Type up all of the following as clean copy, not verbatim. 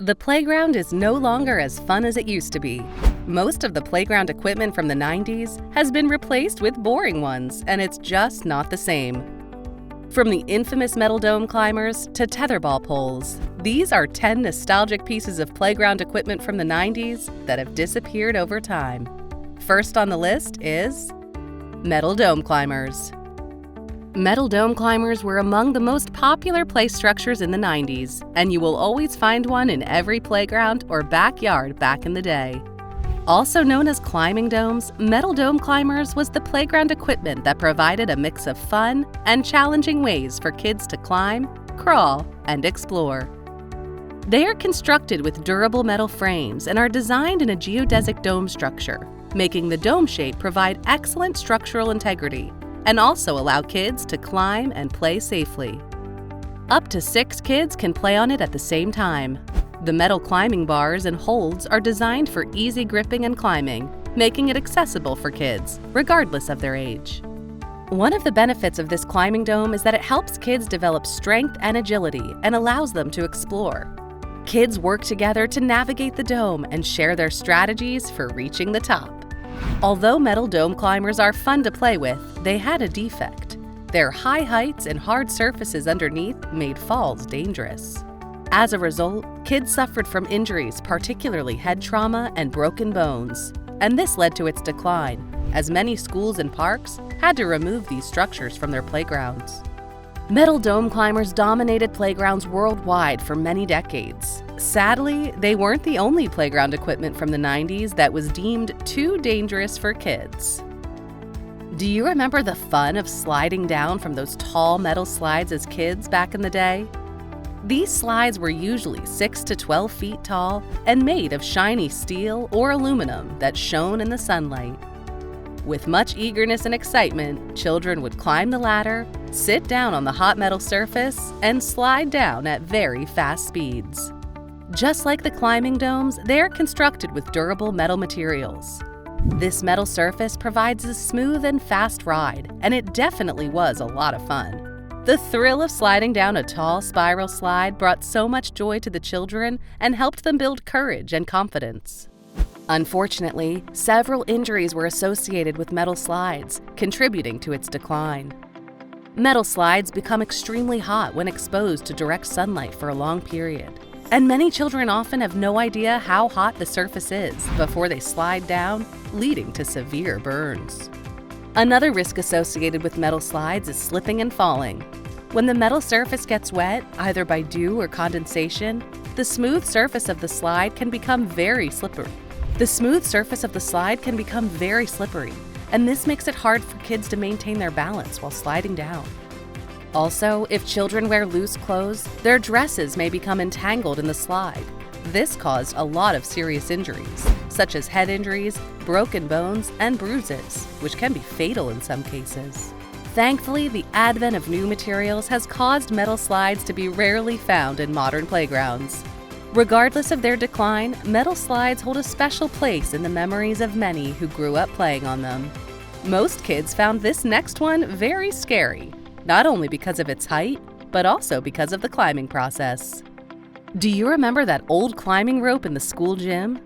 The playground is no longer as fun as it used to be. Most of the playground equipment from the 90s has been replaced with boring ones, and it's just not the same. From the infamous metal dome climbers to tetherball poles, these are 10 nostalgic pieces of playground equipment from the 90s that have disappeared over time. First on the list is metal dome climbers. Metal dome climbers were among the most popular play structures in the 90s, and you will always find one in every playground or backyard back in the day. Also known as climbing domes, metal dome climbers was the playground equipment that provided a mix of fun and challenging ways for kids to climb, crawl, and explore. They are constructed with durable metal frames and are designed in a geodesic dome structure, making the dome shape provide excellent structural integrity and also allow kids to climb and play safely. Up to 6 kids can play on it at the same time. The metal climbing bars and holds are designed for easy gripping and climbing, making it accessible for kids, regardless of their age. One of the benefits of this climbing dome is that it helps kids develop strength and agility and allows them to explore. Kids work together to navigate the dome and share their strategies for reaching the top. Although metal dome climbers are fun to play with, they had a defect. Their high heights and hard surfaces underneath made falls dangerous. As a result, kids suffered from injuries, particularly head trauma and broken bones, and this led to its decline, as many schools and parks had to remove these structures from their playgrounds. Metal dome climbers dominated playgrounds worldwide for many decades. Sadly, they weren't the only playground equipment from the 90s that was deemed too dangerous for kids. Do you remember the fun of sliding down from those tall metal slides as kids back in the day? These slides were usually 6 to 12 feet tall and made of shiny steel or aluminum that shone in the sunlight. With much eagerness and excitement, children would climb the ladder, sit down on the hot metal surface, and slide down at very fast speeds. Just like the climbing domes, they are constructed with durable metal materials. This metal surface provides a smooth and fast ride, and it definitely was a lot of fun. The thrill of sliding down a tall spiral slide brought so much joy to the children and helped them build courage and confidence. Unfortunately, several injuries were associated with metal slides, contributing to its decline. Metal slides become extremely hot when exposed to direct sunlight for a long period, and many children often have no idea how hot the surface is before they slide down, leading to severe burns. Another risk associated with metal slides is slipping and falling. When the metal surface gets wet, either by dew or condensation, the smooth surface of the slide can become very slippery. And this makes it hard for kids to maintain their balance while sliding down. Also, if children wear loose clothes, their dresses may become entangled in the slide. This caused a lot of serious injuries, such as head injuries, broken bones, and bruises, which can be fatal in some cases. Thankfully, the advent of new materials has caused metal slides to be rarely found in modern playgrounds. Regardless of their decline, metal slides hold a special place in the memories of many who grew up playing on them. Most kids found this next one very scary, not only because of its height, but also because of the climbing process. Do you remember that old climbing rope in the school gym?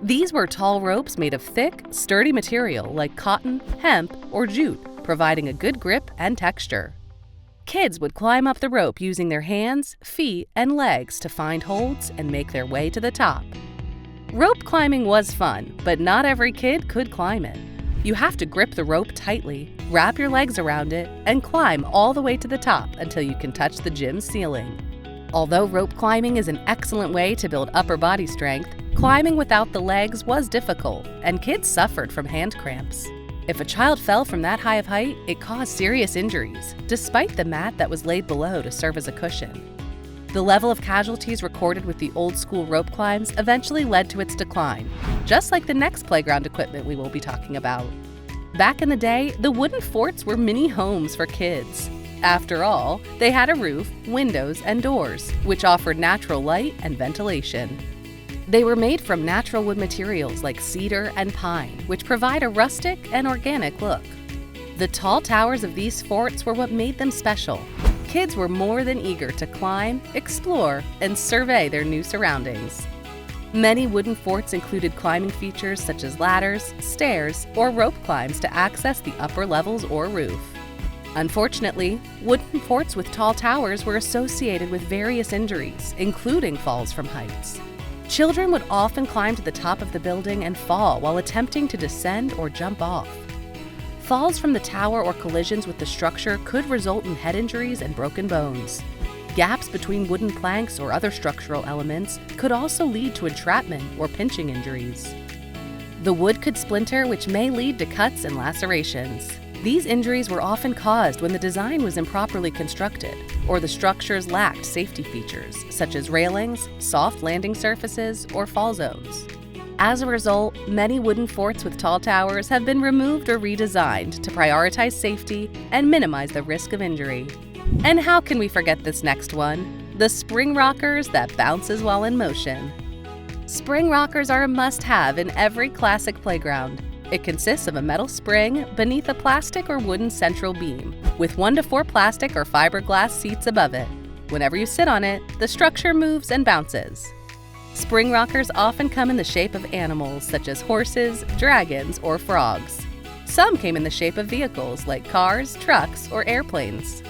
These were tall ropes made of thick, sturdy material like cotton, hemp, or jute, providing a good grip and texture. Kids would climb up the rope using their hands, feet, and legs to find holds and make their way to the top. Rope climbing was fun, but not every kid could climb it. You have to grip the rope tightly, wrap your legs around it, and climb all the way to the top until you can touch the gym ceiling. Although rope climbing is an excellent way to build upper body strength, climbing without the legs was difficult, and kids suffered from hand cramps. If a child fell from that high of height, it caused serious injuries, despite the mat that was laid below to serve as a cushion. The level of casualties recorded with the old-school rope climbs eventually led to its decline, just like the next playground equipment we will be talking about. Back in the day, the wooden forts were mini homes for kids. After all, they had a roof, windows, and doors, which offered natural light and ventilation. They were made from natural wood materials like cedar and pine, which provide a rustic and organic look. The tall towers of these forts were what made them special. kids were more than eager to climb, explore, and survey their new surroundings. Many wooden forts included climbing features such as ladders, stairs, or rope climbs to access the upper levels or roof. Unfortunately, wooden forts with tall towers were associated with various injuries, including falls from heights. Children would often climb to the top of the building and fall while attempting to descend or jump off. Falls from the tower or collisions with the structure could result in head injuries and broken bones. Gaps between wooden planks or other structural elements could also lead to entrapment or pinching injuries. The wood could splinter, which may lead to cuts and lacerations. These injuries were often caused when the design was improperly constructed or the structures lacked safety features such as railings, soft landing surfaces, or fall zones. As a result, many wooden forts with tall towers have been removed or redesigned to prioritize safety and minimize the risk of injury. And how can we forget this next one? The spring rockers that bounces while in motion. Spring rockers are a must-have in every classic playground. It consists of a metal spring beneath a plastic or wooden central beam, with 1 to 4 plastic or fiberglass seats above it. Whenever you sit on it, the structure moves and bounces. Spring rockers often come in the shape of animals such as horses, dragons, or frogs. Some came in the shape of vehicles like cars, trucks, or airplanes.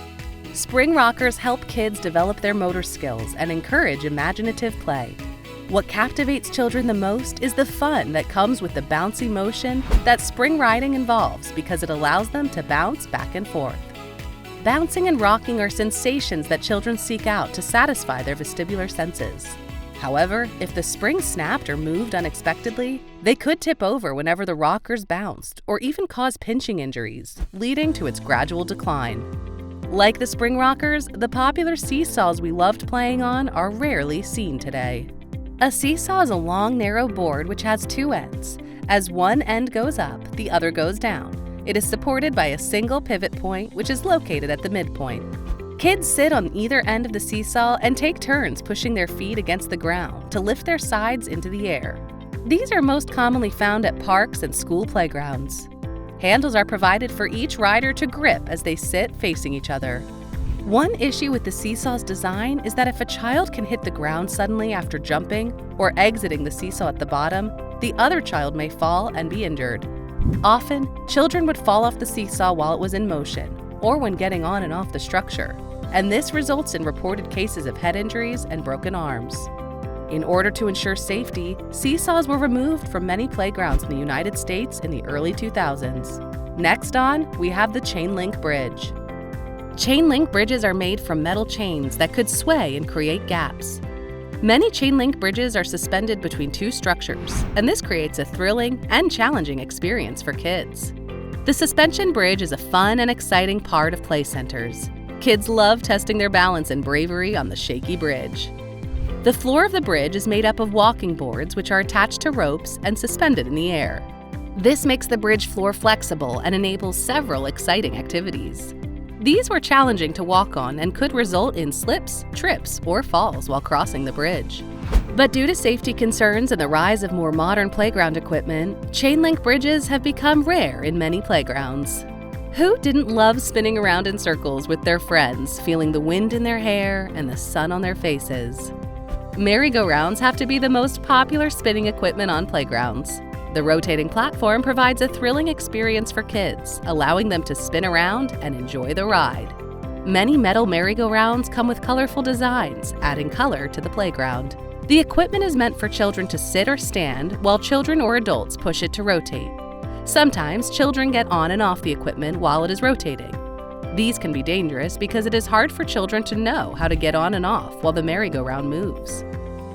Spring rockers help kids develop their motor skills and encourage imaginative play. What captivates children the most is the fun that comes with the bouncy motion that spring riding involves because it allows them to bounce back and forth. Bouncing and rocking are sensations that children seek out to satisfy their vestibular senses. However, if the spring snapped or moved unexpectedly, they could tip over whenever the rockers bounced or even cause pinching injuries, leading to its gradual decline. Like the spring rockers, the popular seesaws we loved playing on are rarely seen today. A seesaw is a long, narrow board which has 2 ends. As one end goes up, the other goes down. It is supported by a single pivot point which is located at the midpoint. Kids sit on either end of the seesaw and take turns pushing their feet against the ground to lift their sides into the air. These are most commonly found at parks and school playgrounds. Handles are provided for each rider to grip as they sit facing each other. One issue with the seesaw's design is that if a child can hit the ground suddenly after jumping or exiting the seesaw at the bottom, the other child may fall and be injured. Often, children would fall off the seesaw while it was in motion or when getting on and off the structure, and this results in reported cases of head injuries and broken arms. In order to ensure safety, seesaws were removed from many playgrounds in the United States in the early 2000s. Next on, we have the chain link bridge. Chain link bridges are made from metal chains that could sway and create gaps. Many chain link bridges are suspended between 2 structures, and this creates a thrilling and challenging experience for kids. The suspension bridge is a fun and exciting part of play centers. Kids love testing their balance and bravery on the shaky bridge. The floor of the bridge is made up of walking boards which are attached to ropes and suspended in the air. This makes the bridge floor flexible and enables several exciting activities. These were challenging to walk on and could result in slips, trips, or falls while crossing the bridge. But due to safety concerns and the rise of more modern playground equipment, chain link bridges have become rare in many playgrounds. Who didn't love spinning around in circles with their friends, feeling the wind in their hair and the sun on their faces? Merry-go-rounds have to be the most popular spinning equipment on playgrounds. The rotating platform provides a thrilling experience for kids, allowing them to spin around and enjoy the ride. Many metal merry-go-rounds come with colorful designs, adding color to the playground. The equipment is meant for children to sit or stand, while children or adults push it to rotate. Sometimes children get on and off the equipment while it is rotating. These can be dangerous because it is hard for children to know how to get on and off while the merry-go-round moves.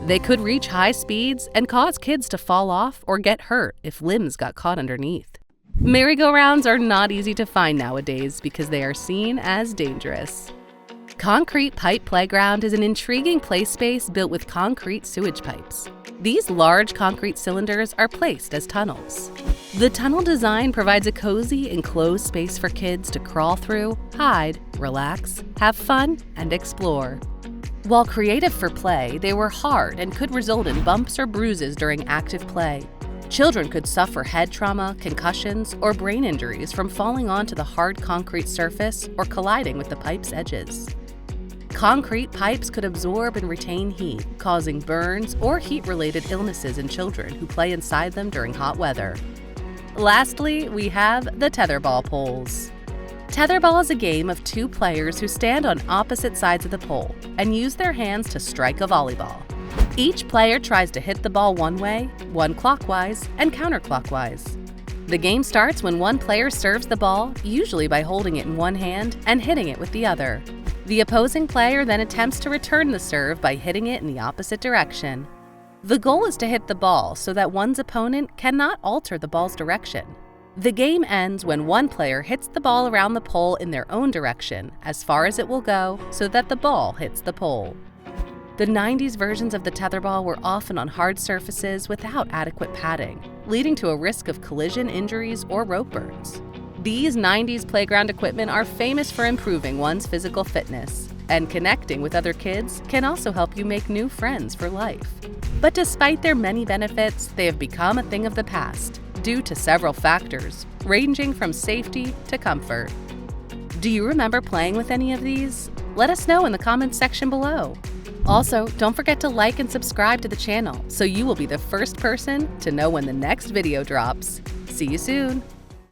They could reach high speeds and cause kids to fall off or get hurt if limbs got caught underneath. Merry-go-rounds are not easy to find nowadays because they are seen as dangerous. Concrete Pipe Playground is an intriguing play space built with concrete sewage pipes. These large concrete cylinders are placed as tunnels. The tunnel design provides a cozy, enclosed space for kids to crawl through, hide, relax, have fun, and explore. While creative for play, they were hard and could result in bumps or bruises during active play. Children could suffer head trauma, concussions, or brain injuries from falling onto the hard concrete surface or colliding with the pipe's edges. Concrete pipes could absorb and retain heat, causing burns or heat-related illnesses in children who play inside them during hot weather. Lastly, we have the Tetherball poles. Tetherball is a game of two players who stand on opposite sides of the pole and use their hands to strike a volleyball. Each player tries to hit the ball one way, one clockwise, and counterclockwise. The game starts when one player serves the ball, usually by holding it in one hand and hitting it with the other. The opposing player then attempts to return the serve by hitting it in the opposite direction. The goal is to hit the ball so that one's opponent cannot alter the ball's direction. The game ends when one player hits the ball around the pole in their own direction, as far as it will go, so that the ball hits the pole. The 90s versions of the tetherball were often on hard surfaces without adequate padding, leading to a risk of collision injuries or rope burns. These 90s playground equipment are famous for improving one's physical fitness, and connecting with other kids can also help you make new friends for life. But despite their many benefits, they have become a thing of the past due to several factors, ranging from safety to comfort. Do you remember playing with any of these? Let us know in the comments section below. Also, don't forget to like and subscribe to the channel so you will be the first person to know when the next video drops. See you soon!